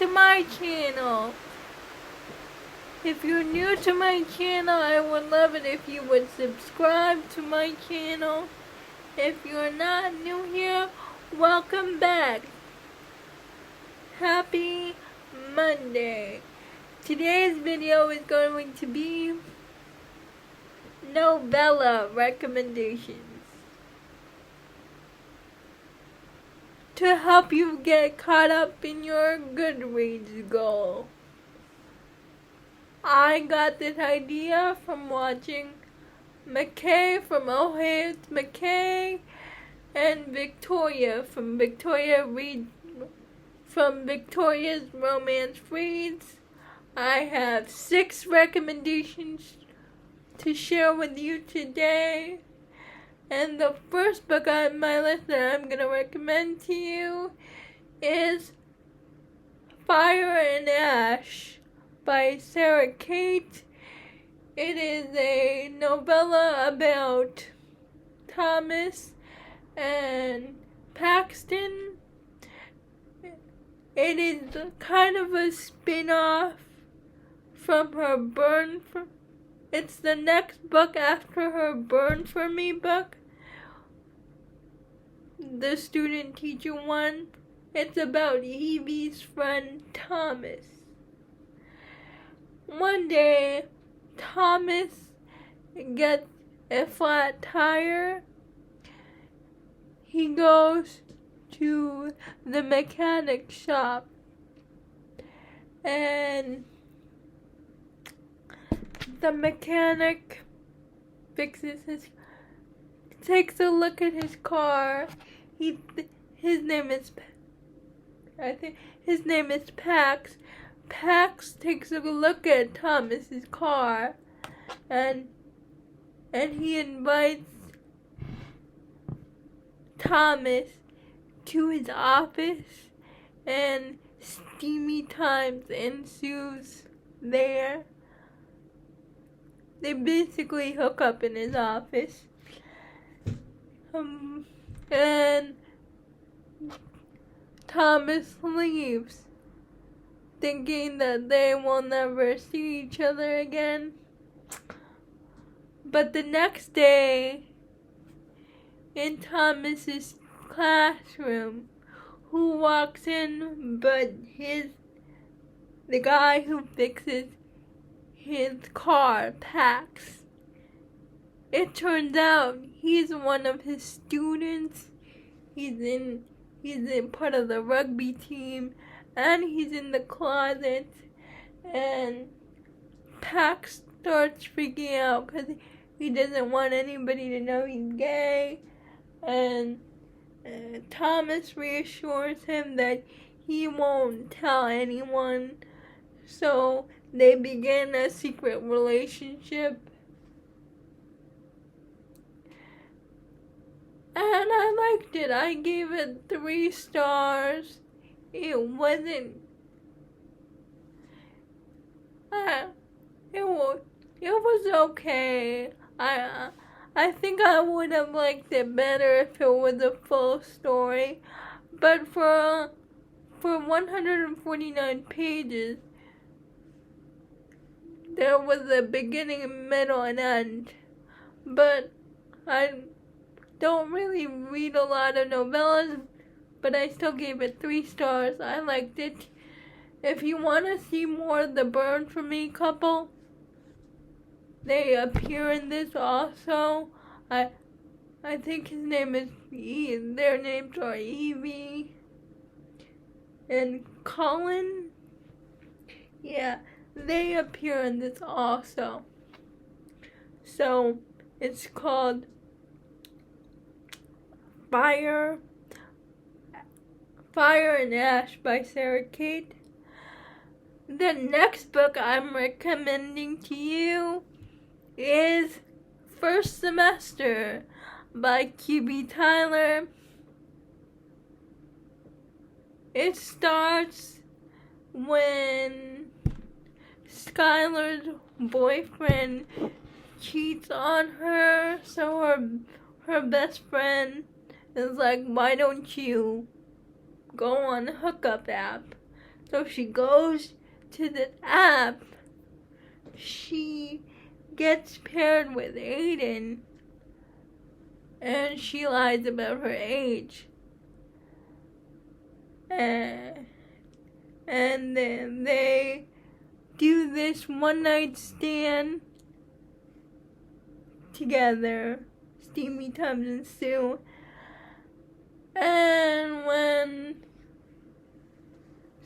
to my channel. If you're new to my channel, I would love it if you would subscribe to my channel. If you're not new here, welcome back. Happy Monday. Today's video is going to be novella recommendations to help you get caught up in your Goodreads goal. I got this idea from watching McKay from Oh Hey It's McKay and Victoria from Victoria's Romance Reads. I have 6 recommendations to share with you today. And the first book on my list that I'm going to recommend to you is Fire and Ash by Cate. It is a novella about Thomas and Paxton. It is kind of a spin-off from her it's the next book after her Burn For Me book, the student-teacher one. It's about Evie's friend Thomas. One day, Thomas gets a flat tire. He goes to the mechanic shop and the mechanic takes a look at his car. His name is Pax. Pax takes a look at Thomas's car, and he invites Thomas to his office, and steamy times ensues there. They basically hook up in his office, and Thomas leaves, thinking that they will never see each other again. But the next day, in Thomas's classroom, who walks in but the guy who fixes his car, Pax. It turns out he's one of his students. He's in part of the rugby team, and he's in the closet, and Pax starts freaking out because he doesn't want anybody to know he's gay, and Thomas reassures him that he won't tell anyone, so they begin a secret relationship. And I liked it. I gave it 3 stars. It wasn't. It was okay. I think I would have liked it better if it was a full story. But for 149 pages, there was a beginning, middle, and end. But I don't really read a lot of novellas, but I still gave it 3 stars. I liked it. If you want to see more of the Burn For Me couple, they appear in this also. I think his name is their names are Evie and Colin. Yeah, they appear in this also. So it's called Fire and Ash by Cate. The next book I'm recommending to you is First Semester by QB Tyler. It starts when Skylar's boyfriend cheats on her, so her best friend is like, why don't you go on a hookup app? So she goes to the app. She gets paired with Aiden, and she lies about her age. And then they do this one night stand together. Steamy times ensue. And when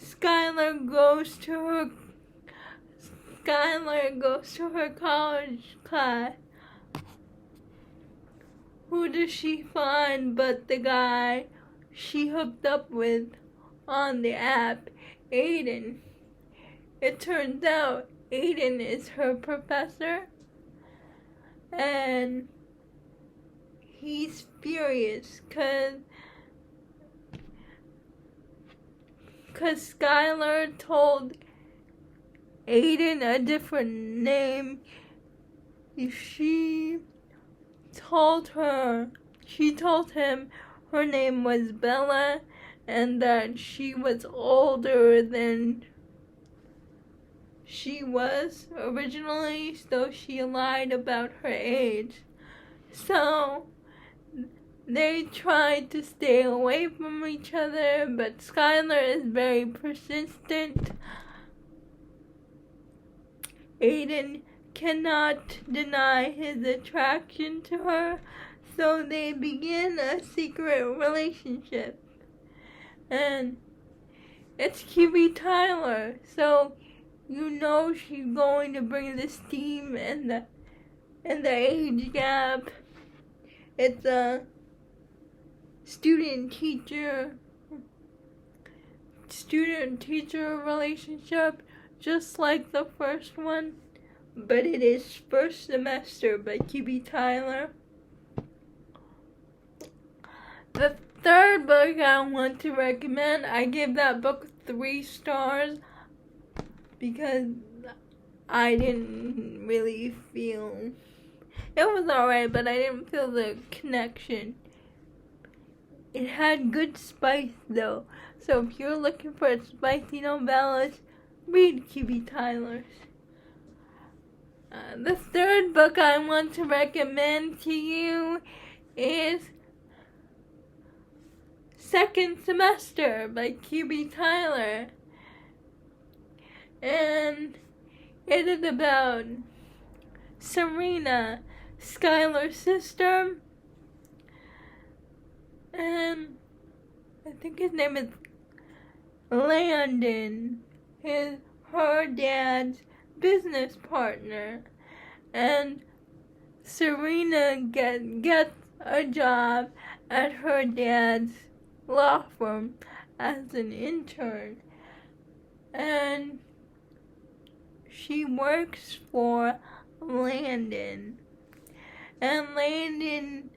Skylar goes to her college class, who does she find but the guy she hooked up with on the app, Aiden? It turns out Aiden is her professor, and he's furious because Skylar told Aiden a different name. She told him her name was Bella and that she was older than she was originally, so she lied about her age. So they tried to stay away from each other, but Skylar is very persistent. Aiden cannot deny his attraction to her, so they begin a secret relationship. And it's Kiwi Tyler, so you know she's going to bring the steam and the age gap. It's a student-teacher relationship, just like the first one, but it is First Semester by Kiwi Tyler. The third book I want to recommend, I give that book 3 stars because I didn't really feel, it was alright, but I didn't feel the connection. It had good spice though, so if you're looking for spicy novellas, read Kiwi Tyler's. The third book I want to recommend to you is Second Semester by Kiwi Tyler. And it is about Serena, Skylar's sister, and I think his name is Landon, her dad's business partner. And Serena gets a job at her dad's law firm as an intern. And she works for Landon. And Landon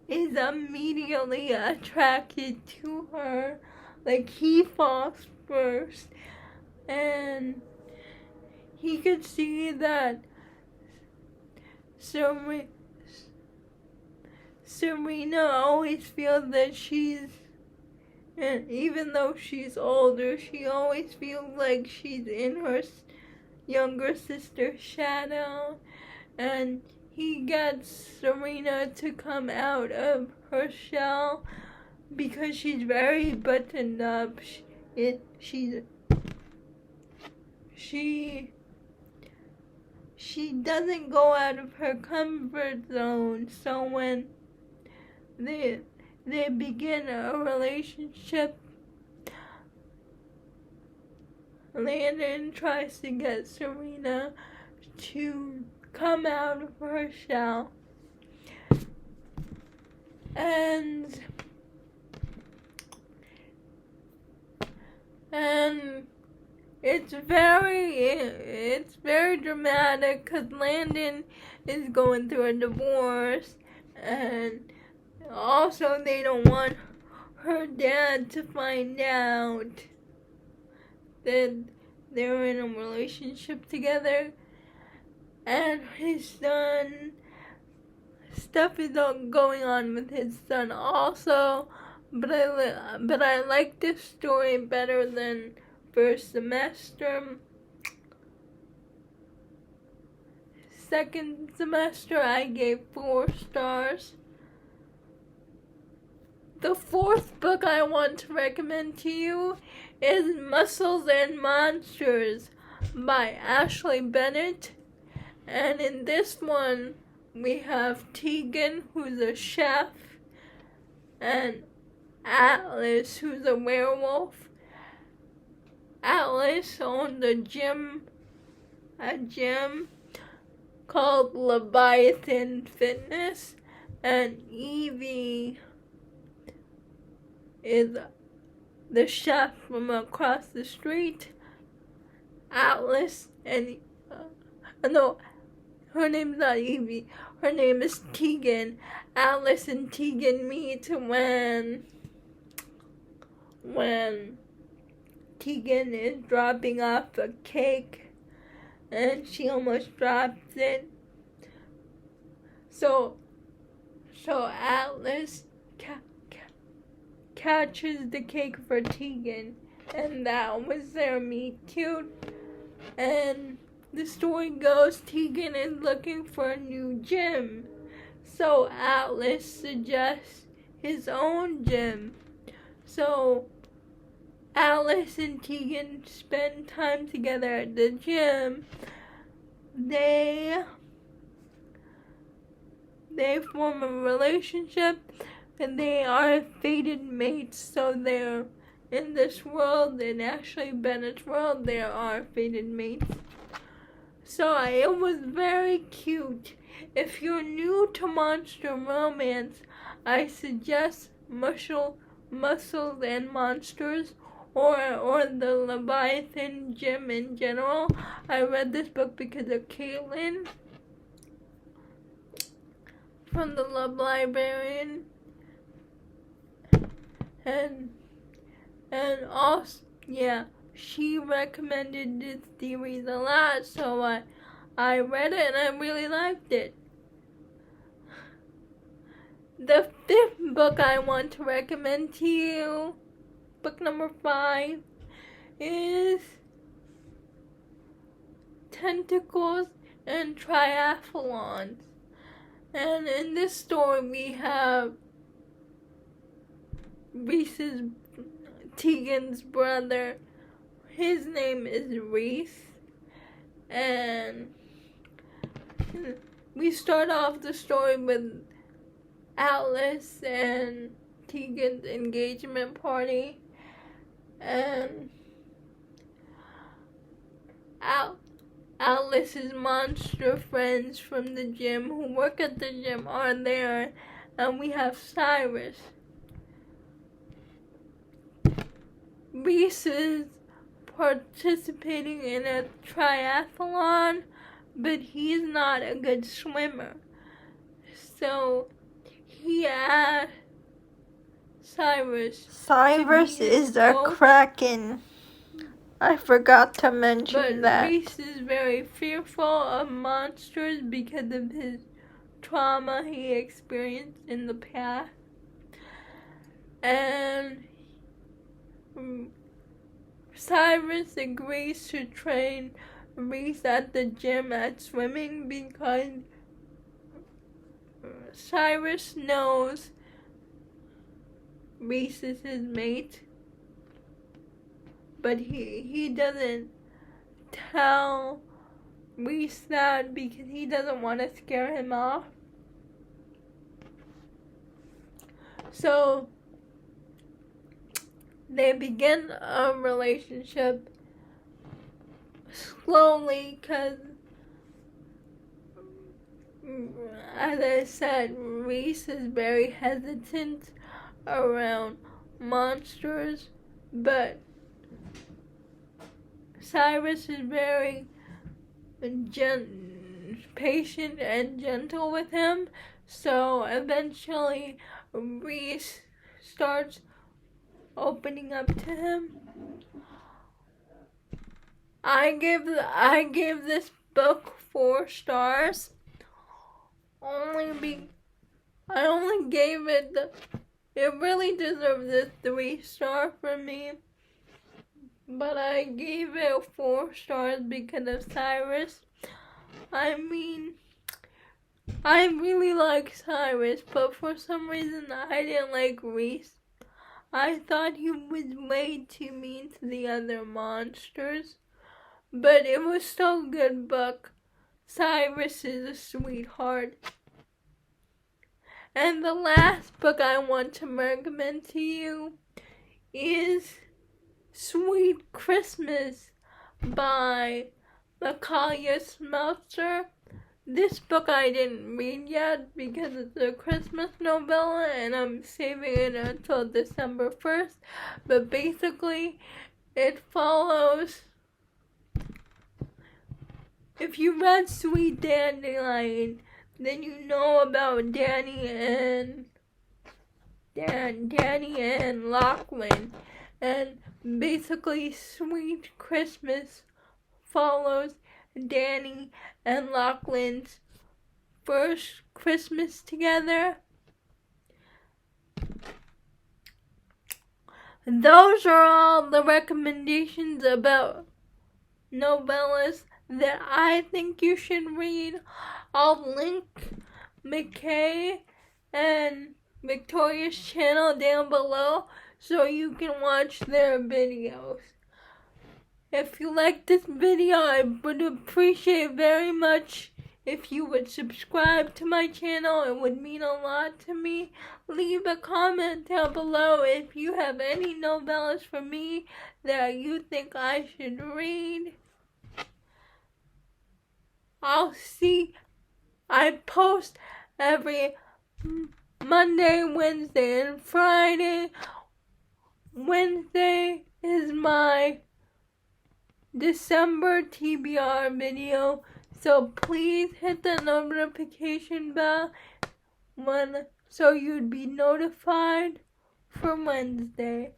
is immediately attracted to her. Like, he falls first. And he could see that Serena always feels that and even though she's older, she always feels like she's in her younger sister's shadow. And he gets Serena to come out of her shell because she's very buttoned up. She doesn't go out of her comfort zone. So when they begin a relationship, Landon tries to get Serena to come out of her shell. And it's very dramatic because Landon is going through a divorce, and also they don't want her dad to find out that they're in a relationship together. And his son, stuff is going on with his son also, but I like this story better than first semester. Second semester, I gave 4 stars. The fourth book I want to recommend to you is Muscles and Monsters by Ashley Bennett. And in this one, we have Tegan, who's a chef, and Atlas, who's a werewolf. Atlas owns a gym called Leviathan Fitness, and Evie is the chef from across the street. Atlas and no, her name's not Evie. Her name is Tegan. Atlas and Tegan meet when Tegan is dropping off a cake, and she almost drops it. So Atlas catches the cake for Tegan, and that was their meet cute. And the story goes, Tegan is looking for a new gym, so Atlas suggests his own gym. So Atlas and Tegan spend time together at the gym. They form a relationship, and they are fated mates. So they're in this world, in Ashley Bennett's world, there are fated mates. So it was very cute. If you're new to monster romance, I suggest Muscles and Monsters, or the Leviathan Gym in general. I read this book because of Caitlin from the Love Librarian, and also, yeah, she recommended this series a lot, so I read it and I really liked it. The fifth book I want to recommend to you, book number 5, is Tentacles and Triathlons. And in this story we have Tegan's brother. His name is Reese, and we start off the story with Atlas and Tegan's engagement party, and Atlas's monster friends from the gym who work at the gym are there, and we have Cyrus. Reese is participating in a triathlon, but he's not a good swimmer. So he asked Cyrus is a kraken. I forgot to mention that. But Reese is very fearful of monsters because of his trauma he experienced in the past. And Cyrus agrees to train Reese at the gym at swimming because Cyrus knows Reese is his mate, but he doesn't tell Reese that because he doesn't want to scare him off. So they begin a relationship slowly because, as I said, Reese is very hesitant around monsters, but Cyrus is very patient and gentle with him. So eventually Reese starts opening up to him. I give this book 4 stars. I only gave it it really deserves a 3 star for me. but I gave it 4 stars because of Cyrus. I mean, I really like Cyrus, but for some reason I didn't like Reese. I thought he was way too mean to the other monsters, but it was still a good book. Cyrus is a sweetheart. And the last book I want to recommend to you is Sweet Christmas by micalea Smeltzer. This book I didn't read yet because it's a Christmas novella and I'm saving it until December 1st. But basically, it follows... If you read Sweet Dandelion, then you know about Danny and Lachlan. And basically, Sweet Christmas follows Danny and Lachlan's first Christmas together. Those are all the recommendations about novellas that I think you should read. I'll link McKay and Victoria's channel down below so you can watch their videos. If you like this video, I would appreciate very much if you would subscribe to my channel. It would mean a lot to me. Leave a comment down below if you have any novellas for me that you think I should read. I post every Monday, Wednesday, and Friday. Wednesday is my December TBR video, so please hit the notification bell so you'd be notified for Wednesday.